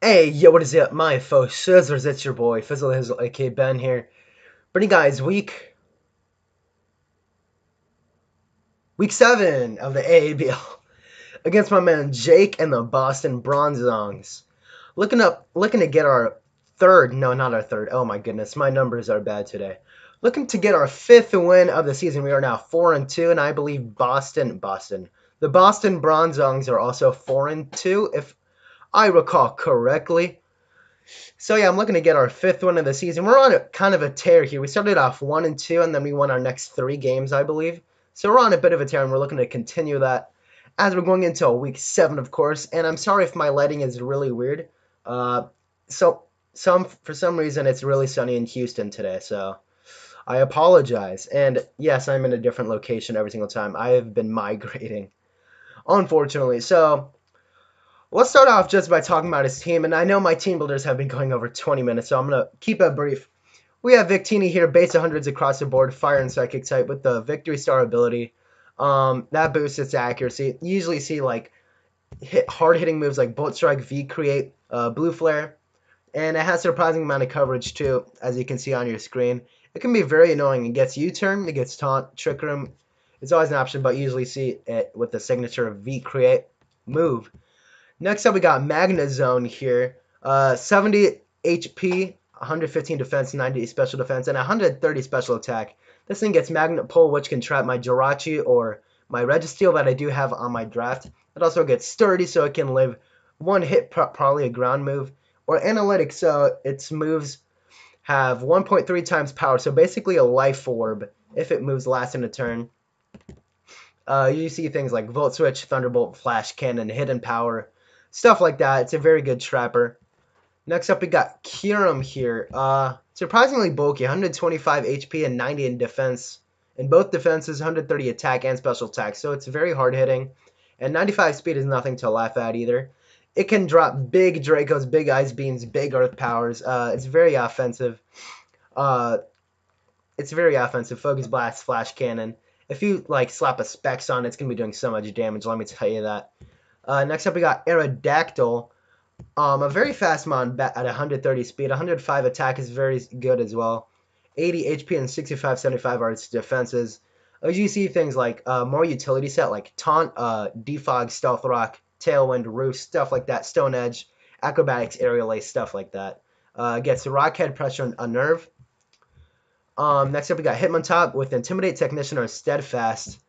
Hey, yo, what is up, my foe Shizzlers? It's your boy, Fizzle Hizzle, aka Ben here. Bringing you guys week 7 of the AABL against my man Jake and the Boston Bronzongs. Looking to get our third, no, not our third. Oh my goodness, my numbers are bad today. Looking to get our 5th win of the season. We are now 4-2, and I believe the Boston Bronzongs are also 4-2, if I recall correctly. So yeah, I'm looking to get our 5th win of the season. We're on a kind of a tear here. We started off 1-2, and then we won our next 3 games, I believe. So we're on a bit of a tear, and we're looking to continue that as we're going into week 7, of course. And I'm sorry if my lighting is really weird. Uh, so for some reason it's really sunny in Houston today, so I apologize. And yes, I'm in a different location every single time. I have been migrating, unfortunately. So let's start off just by talking about his team, and I know my team builders have been going over 20 minutes, so I'm going to keep it brief. We have Victini here, base 100s across the board, fire and psychic type with the Victory Star ability. That boosts its accuracy. You usually see like hard-hitting moves like Bolt Strike, V Create, Blue Flare, and it has a surprising amount of coverage too, as you can see on your screen. It can be very annoying. It gets U-turn, it gets taunt, trick room. It's always an option, but you usually see it with the signature V Create move. Next up, we got Magna Zone here. 70 HP, 115 defense, 90 special defense, and 130 special attack. This thing gets Magnet Pull, which can trap my Jirachi or my Registeel that I do have on my draft. It also gets Sturdy, so it can live one hit, probably a ground move. Or Analytic, so its moves have 1.3 times power, so basically a life orb if it moves last in a turn. You see things like Volt Switch, Thunderbolt, Flash Cannon, Hidden Power, stuff like that. It's a very good trapper. Next up, we got Kiram here. Surprisingly bulky, 125 HP and 90 in defense. In both defenses, 130 attack and special attack, so it's very hard hitting. And 95 speed is nothing to laugh at either. It can drop big Dracos, big Ice Beams, big Earth Powers. It's very offensive. Uh, Focus Blast, Flash Cannon. If you like slap a Specs on it, it's gonna be doing so much damage. Let me tell you that. Next up, we got Aerodactyl. A very fast mon at 130 speed. 105 attack is very good as well. 80 HP and 65, 75 are its defenses. As you see things like more utility set like Taunt, Defog, Stealth Rock, Tailwind, Roost, stuff like that. Stone Edge, Acrobatics, Aerial Ace, stuff like that. Gets Rockhead, Pressure, and Unnerve. Next up, we got Hitmontop with Intimidate, Technician, or Steadfast.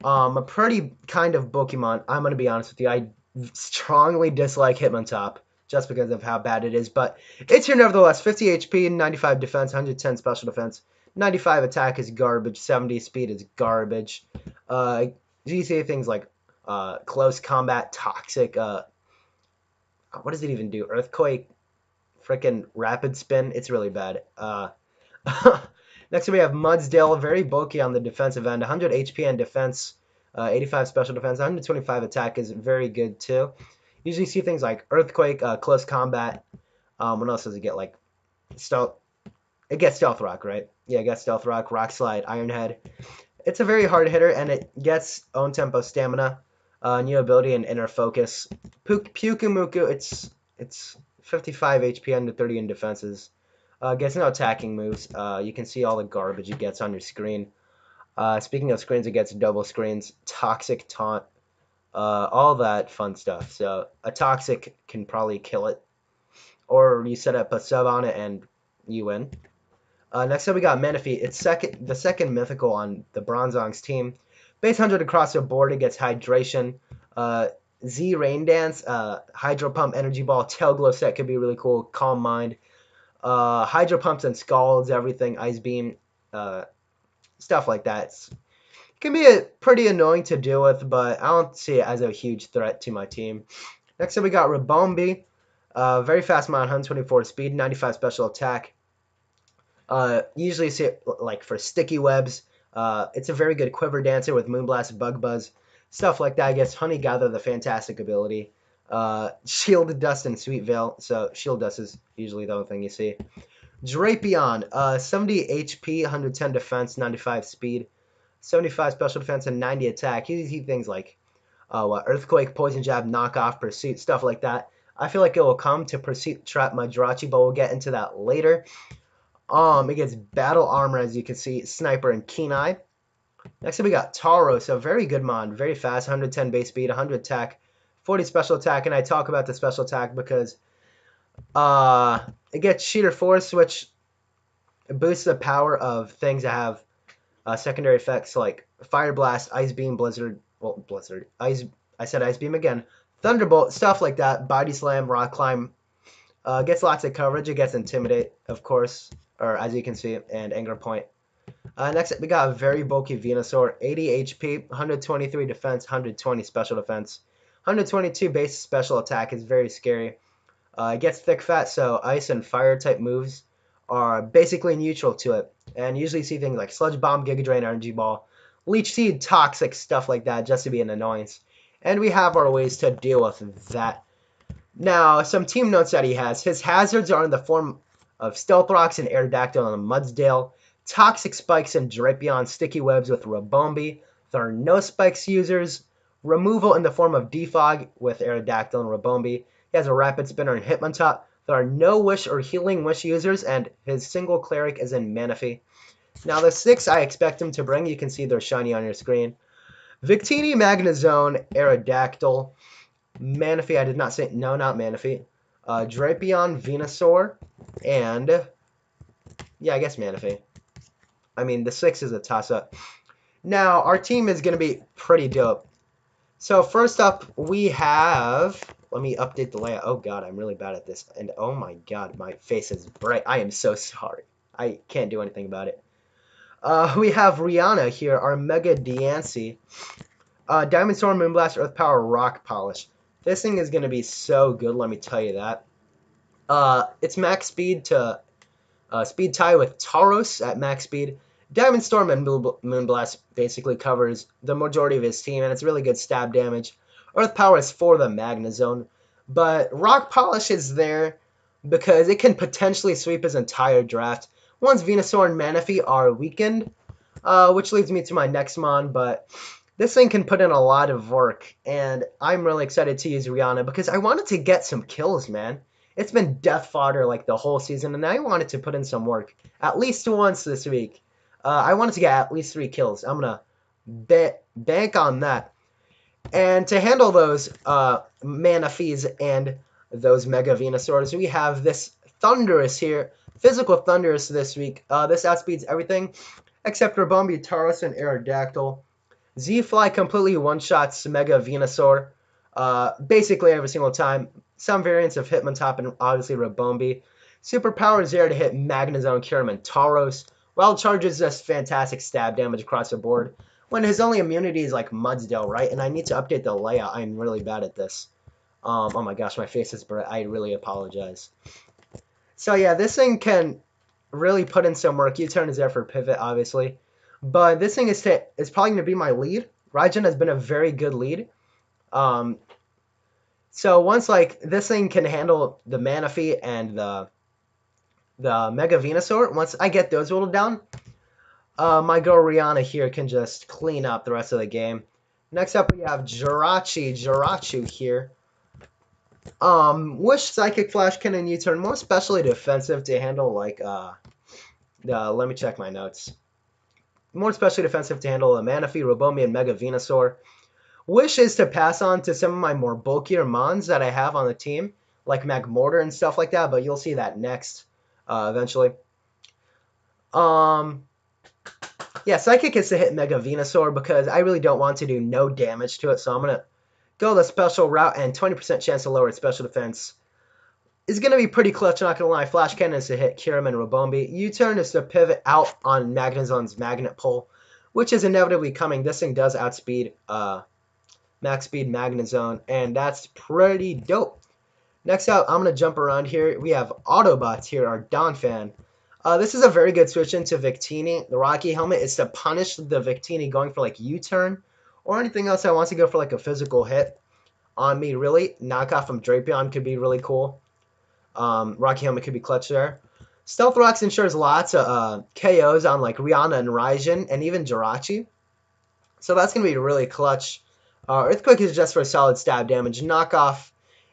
A pretty kind of Pokemon. I'm going to be honest with you. I strongly dislike Hitmontop just because of how bad it is. But it's here nevertheless. 50 HP, 95 defense, 110 special defense. 95 attack is garbage. 70 speed is garbage. You see things like Close Combat, Toxic. What does it even do? Earthquake, freaking Rapid Spin. It's really bad. Next we have Mudsdale, very bulky on the defensive end, 100 HP and defense, 85 special defense, 125 attack is very good too. Usually see things like Earthquake, Close Combat. What else does it get? Like Stealth. It gets Stealth Rock, right? Yeah, it gets Stealth Rock, Rock Slide, Iron Head. It's a very hard hitter, and it gets Own Tempo Stamina, new ability, and Inner Focus. Pukumuku, it's 55 HP and 30 in defenses. Gets no attacking moves. You can see all the garbage it gets on your screen. Speaking of screens, it gets double screens, Toxic, Taunt, all that fun stuff. So a Toxic can probably kill it. Or you set up a sub on it and you win. Next up we got Manaphy. It's the second mythical on the Bronzongs team. Base 100 across the board, it gets Hydration. Z Rain Dance, Hydro Pump, Energy Ball, Tail Glow set could be really cool. Calm Mind. Hydro Pumps and Scalds, everything, Ice Beam, stuff like that. It can be pretty annoying to deal with, but I don't see it as a huge threat to my team. Next up, we got Rabombi. Very fast mon, 124 speed, 95 special attack. Usually see it like for sticky webs. It's a very good Quiver Dancer with Moonblast, Bug Buzz, stuff like that. I guess Honey Gather, the fantastic ability. Shield Dust and Sweet Veil. So Shield Dust is usually the only thing you see. Drapion, 70 HP, 110 defense, 95 speed, 75 special defense, and 90 attack. You see things like Earthquake, Poison Jab, Knockoff, Pursuit, stuff like that. I feel like it will come to proceed trap my Jirachi, but we'll get into that later. It gets battle armor, as you can see, sniper and keen eye. Next up we got Taro, so very good mon, very fast, 110 base speed, 100 attack, 40 special attack, and I talk about the special attack because it gets Cheater Force, which boosts the power of things that have secondary effects like Fire Blast, Ice Beam, Blizzard, well, Blizzard, Ice, I said Ice Beam again, Thunderbolt, stuff like that, Body Slam, Rock Climb, gets lots of coverage, it gets Intimidate, of course, or as you can see, and Anger Point. Next up, we got a very bulky Venusaur, 80 HP, 123 defense, 120 special defense, 122 base special attack is very scary. It gets thick fat, so ice and fire type moves are basically neutral to it. And usually see things like Sludge Bomb, Giga Drain, Energy Ball, Leech Seed, Toxic, stuff like that, just to be an annoyance. And we have our ways to deal with that. Now, some team notes that he has. His hazards are in the form of Stealth Rocks and Aerodactyl and Mudsdale, Toxic Spikes and Drapion, Sticky Webs with Rabombi. There are no Spikes users. Removal in the form of Defog with Aerodactyl and Rabombi. He has a Rapid Spinner and Hitmontop. There are no Wish or Healing Wish users, and his single Cleric is in Manaphy. Now, the 6 I expect him to bring, you can see they're shiny on your screen. Victini, Magnezone, Aerodactyl, Manaphy, I did not say, no, not Manaphy. Drapion, Venusaur, and, yeah, I guess Manaphy. I mean, the 6 is a toss-up. Now, our team is going to be pretty dope. So, first up, we have... Let me update the layout. Oh, God, I'm really bad at this. And, oh, my God, my face is bright. I am so sorry. I can't do anything about it. We have Rihanna here, our Mega Diancie. Diamond Storm, Moonblast, Earth Power, Rock Polish. This thing is going to be so good, let me tell you that. It's max speed to speed tie with Tauros at max speed. Diamond Storm and Moonblast basically covers the majority of his team, and it's really good stab damage. Earth Power is for the Magnezone, but Rock Polish is there because it can potentially sweep his entire draft. Once Venusaur and Manaphy are weakened, which leads me to my next mon, but this thing can put in a lot of work, and I'm really excited to use Rihanna because I wanted to get some kills, man. It's been death fodder like the whole season, and I wanted to put in some work. At least once this week. I wanted to get at least 3 kills. I'm going to bank on that. And to handle those Manaphies and those Mega Venusaurs, we have this Thundurus here. Physical Thundurus this week. This outspeeds everything except for Rabombi, Tauros, and Aerodactyl. Z-Fly completely one-shots Mega Venusaur basically every single time. Some variants of Hitmontop and obviously Rabombi. Superpower is there to hit Magnezone, Kyurem, and Tauros. Wild Charge is just fantastic stab damage across the board. When his only immunity is like Mudsdale, right? And I need to update the layout. I'm really bad at this. Oh my gosh, my face is bright. I really apologize. So yeah, this thing can really put in some work. U-turn is there for pivot, obviously. But this thing is probably going to be my lead. Raijin has been a very good lead. So once like this thing can handle the Manaphy and the Mega Venusaur, once I get those whittled down, my girl Rihanna here can just clean up the rest of the game. Next up we have Jirachi here. Wish, Psychic Flash, Cannon, U-turn, more specially defensive to handle like let me check my notes. More specially defensive to handle the Manaphy, Rabombi, and Mega Venusaur. Wish is to pass on to some of my more bulkier mons that I have on the team, like Magmortar and stuff like that, but you'll see that next, eventually. Yeah, Psychic is to hit Mega Venusaur because I really don't want to do no damage to it, so I'm going to go the special route, and 20% chance to lower its special defense is going to be pretty clutch, not going to lie. Flash Cannon is to hit Kyurem and Rabombi. U-turn is to pivot out on Magnezone's Magnet Pull, which is inevitably coming. This thing does outspeed max speed Magnezone, and that's pretty dope. Next up, I'm going to jump around here. We have Autobots here, our Donphan. This is a very good switch into Victini. The Rocky Helmet is to punish the Victini going for like U-turn or anything else that wants to go for like a physical hit on me, really. Knockoff from Drapion could be really cool. Rocky Helmet could be clutch there. Stealth Rocks ensures lots of KOs on like Rihanna and Raijin and even Jirachi. So that's going to be really clutch. Earthquake is just for solid stab damage. Knockoff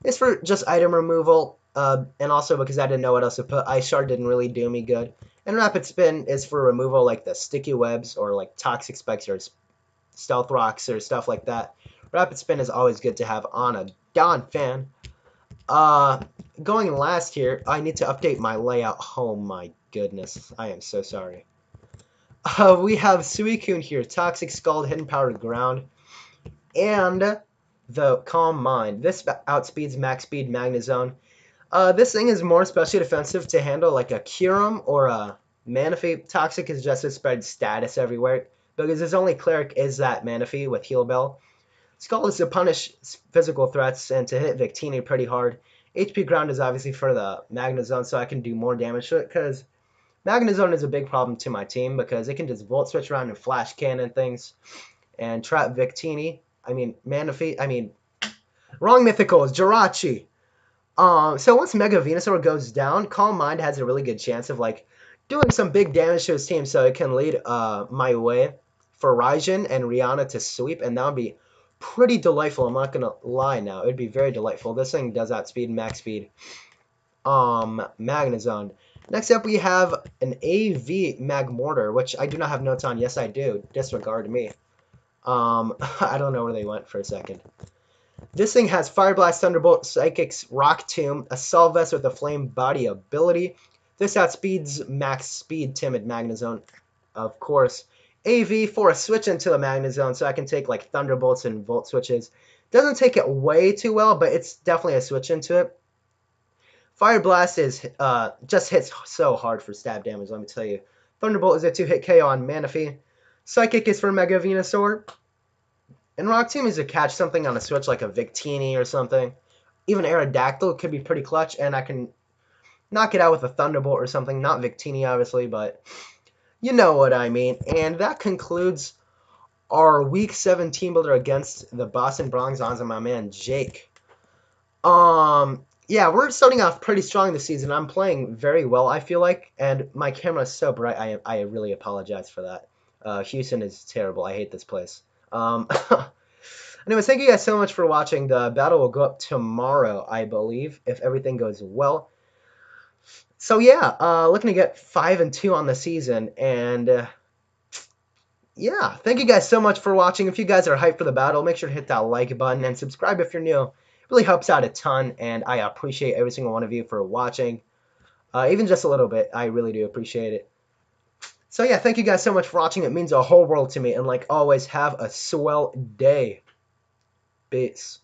It's for just item removal, and also because I didn't know what else to put. Ice Shard didn't really do me good. And Rapid Spin is for removal like the sticky webs or like toxic spikes or stealth rocks or stuff like that. Rapid Spin is always good to have on a Dawn fan. Uh, Going last here, I need to update my layout. Oh my goodness, I am so sorry. We have Suicune here, Toxic Scald, Hidden Power Ground, and the Calm Mind. This outspeeds max speed Magnezone. This thing is more especially defensive to handle like a Kyurem or a Manaphy. Toxic is just to spread status everywhere because his only cleric is that Manaphy with Heal Bell. Skull is to punish physical threats and to hit Victini pretty hard. HP Ground is obviously for the Magnezone so I can do more damage to it because Magnezone is a big problem to my team because it can just Volt Switch around and Flash Cannon things and trap Victini. I mean, Manaphy. I mean, wrong mythical is Jirachi. So once Mega Venusaur goes down, Calm Mind has a really good chance of like doing some big damage to his team, so it can lead my way for Raijin and Rihanna to sweep, and that would be pretty delightful. I'm not gonna lie now, it'd be very delightful. This thing does outspeed max speed. Magnezone. Next up, we have an AV Magmortar, which I do not have notes on. Yes, I do. Disregard me. I don't know where they went for a second. This thing has Fire Blast, Thunderbolt, Psychics, Rock Tomb, Assault Vest with a Flame Body ability. This outspeeds max speed Timid Magnezone, of course. AV for a switch into the Magnezone so I can take like Thunderbolts and Volt switches. Doesn't take it way too well, but it's definitely a switch into it. Fire Blast is just hits so hard for stab damage, let me tell you. Thunderbolt is a 2-hit KO on Manaphy. Psychic is for Mega Venusaur. And Rock Tomb is to catch something on a switch like a Victini or something. Even Aerodactyl could be pretty clutch, and I can knock it out with a Thunderbolt or something. Not Victini, obviously, but you know what I mean. And that concludes our Week 7 team builder against the Boston Bronzongs and my man Jake. Yeah, we're starting off pretty strong this season. I'm playing very well, I feel like, and my camera is so bright. I really apologize for that. Houston is terrible. I hate this place. Anyways, thank you guys so much for watching. The battle will go up tomorrow, I believe, if everything goes well. So yeah, looking to get 5-2 on the season, and yeah, thank you guys so much for watching. If you guys are hyped for the battle, make sure to hit that like button and subscribe if you're new. It really helps out a ton, and I appreciate every single one of you for watching. Even just a little bit, I really do appreciate it. So yeah, thank you guys so much for watching. It means a whole world to me, and like always, have a swell day. Peace.